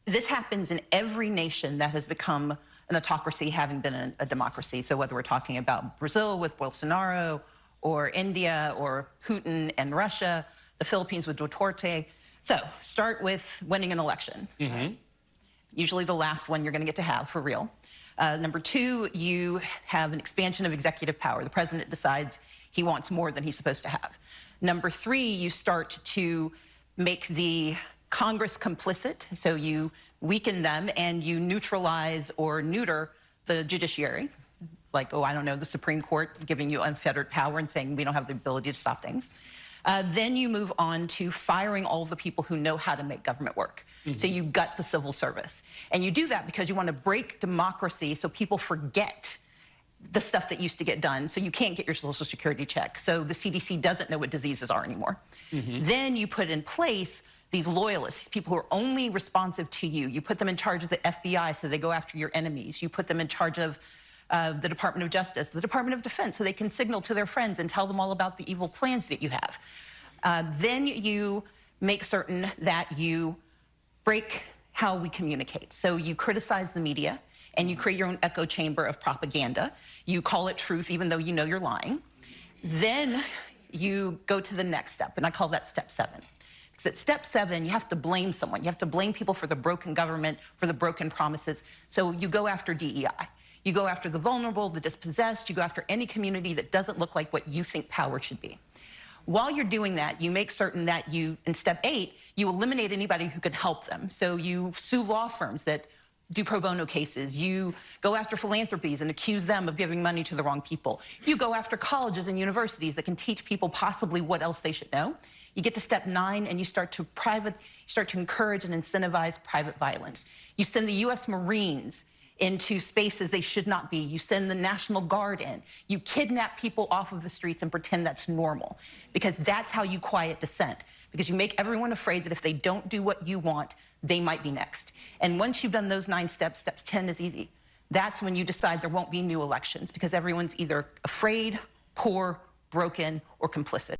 This happens in every nation that has become an autocracy, having been a democracy. So whether we're talking about Brazil with Bolsonaro, or India, or Putin and Russia, the Philippines with Duterte. So start with winning an election. Usually the last one you're going to get to have for real. Number two, you have an expansion of executive power. The president decides he wants more than he's supposed to have. Number three, you start to make the Congress complicit, so you weaken them and you neutralize or neuter the judiciary. Like, oh, I don't know, the Supreme Court is giving you unfettered power and saying we don't have the ability to stop things. Then you move on to firing all of the people who know how to make government work. So you gut the civil service. And you do that because you want to break democracy so people forget the stuff that used to get done, so you can't get your Social Security check. So the CDC doesn't know what diseases are anymore. Then you put in place these loyalists, these people who are only responsive to you. You put them in charge of the FBI so they go after your enemies. You put them in charge of the Department of Justice, the Department of Defense, so they can signal to their friends and tell them all about the evil plans that you have. Then you make certain that you break how we communicate. So you criticize the media and you create your own echo chamber of propaganda. You call it truth even though you know you're lying. Then you go to the next step, and I call that step 7. Because at step 7, you have to blame someone. You have to blame people for the broken government, for the broken promises. So you go after DEI. You go after the vulnerable, the dispossessed. You go after any community that doesn't look like what you think power should be. While you're doing that, you make certain that you, in step 8, you eliminate anybody who could help them. So you sue law firms that do pro bono cases. You go after philanthropies and accuse them of giving money to the wrong people. You go after colleges and universities that can teach people possibly what else they should know. You get to step 9 and you start to encourage and incentivize private violence. You send the U.S. Marines into spaces they should not be. You send the National Guard in. You kidnap people off of the streets and pretend that's normal, because that's how you quiet dissent, because you make everyone afraid that if they don't do what you want, they might be next. And once you've done those 9 steps, step 10 is easy. That's when you decide there won't be new elections, because everyone's either afraid, poor, broken, or complicit.